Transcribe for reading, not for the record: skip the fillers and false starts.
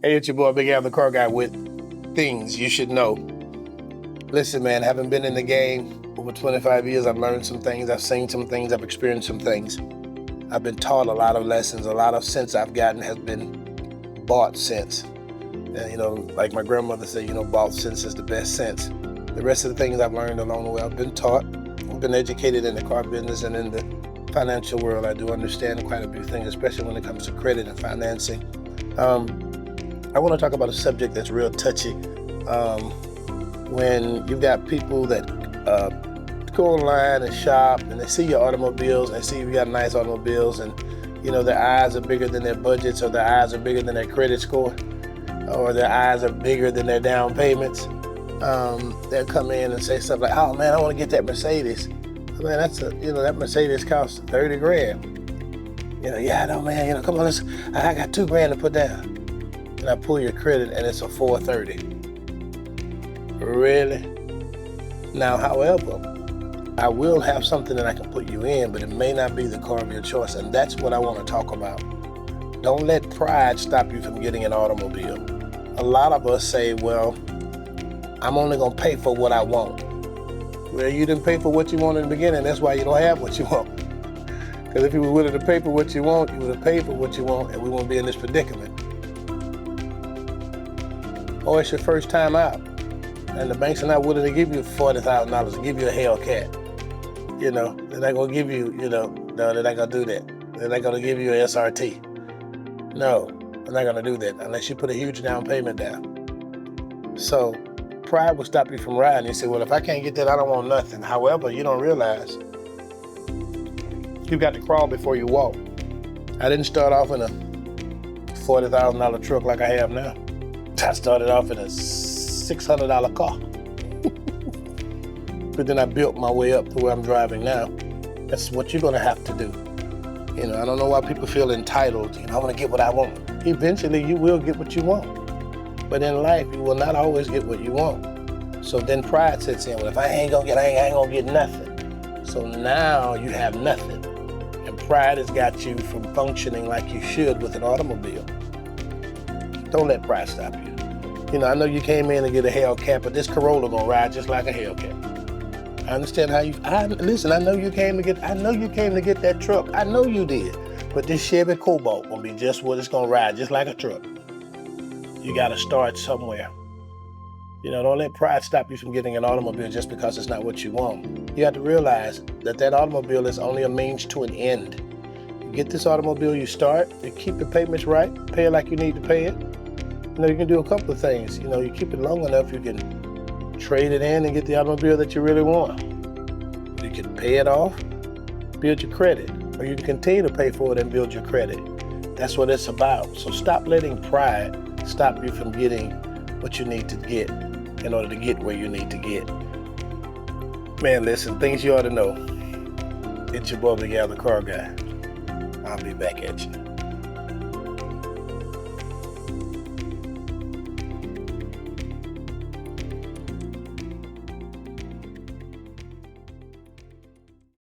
Hey, it's your boy Big Al, the car guy, with things you should know. Listen, man, having been in the game over 25 years, I've learned some things, I've seen some things, I've experienced some things. I've been taught a lot of lessons. A lot of sense I've gotten has been bought sense. And, like my grandmother said, bought sense is the best sense. The rest of the things I've learned along the way, I've been taught. I've been educated in the car business and in the financial world. I do understand quite a few things, especially when it comes to credit and financing. I want to talk about a subject that's real touchy. When you've got people that go online and shop and they see your automobiles, they see you got nice automobiles, and their eyes are bigger than their budgets, or their eyes are bigger than their credit score, or their eyes are bigger than their down payments. They'll come in and say stuff like, "Oh man, I want to get that Mercedes." Man, that Mercedes costs 30 grand. Yeah, I know, man. Come on, I got $2,000 to put down. And I pull your credit and it's a 430. Really? Now, however, I will have something that I can put you in, but it may not be the car of your choice. And that's what I want to talk about. Don't let pride stop you from getting an automobile. A lot of us say, well, I'm only going to pay for what I want. Well, you didn't pay for what you want in the beginning. That's why you don't have what you want. Because if you were willing to pay for what you want, you would have paid for what you want, and we won't be in this predicament. Or it's your first time out, and the banks are not willing to give you $40,000 to give you a Hellcat. They're not gonna give you, no, they're not gonna do that. They're not gonna give you an SRT. No, they're not gonna do that unless you put a huge down payment down. So pride will stop you from riding. You say, well, if I can't get that, I don't want nothing. However, you don't realize you've got to crawl before you walk. I didn't start off in a $40,000 truck like I have now. I started off in a $600 car. But then I built my way up to where I'm driving now. That's what you're gonna have to do. I don't know why people feel entitled. I wanna get what I want. Eventually you will get what you want. But in life, you will not always get what you want. So then pride sets in. Well, if I ain't gonna get nothing. So now you have nothing. And pride has got you from functioning like you should with an automobile. Don't let pride stop you. I know you came in to get a Hellcat, but this Corolla gonna ride just like a Hellcat. I understand how you. Listen. I know you came to get that truck. I know you did. But this Chevy Cobalt gonna be just what it's gonna ride, just like a truck. You gotta start somewhere. Don't let pride stop you from getting an automobile just because it's not what you want. You have to realize that automobile is only a means to an end. You get this automobile, you start, you keep the payments right, pay it like you need to pay it. You can do a couple of things. You keep it long enough, you can trade it in and get the automobile that you really want. You can pay it off, build your credit, or you can continue to pay for it and build your credit. That's what it's about. So stop letting pride stop you from getting what you need to get in order to get where you need to get. Man, listen, things you ought to know. It's your boy, Big Al, the car guy. I'll be back at you.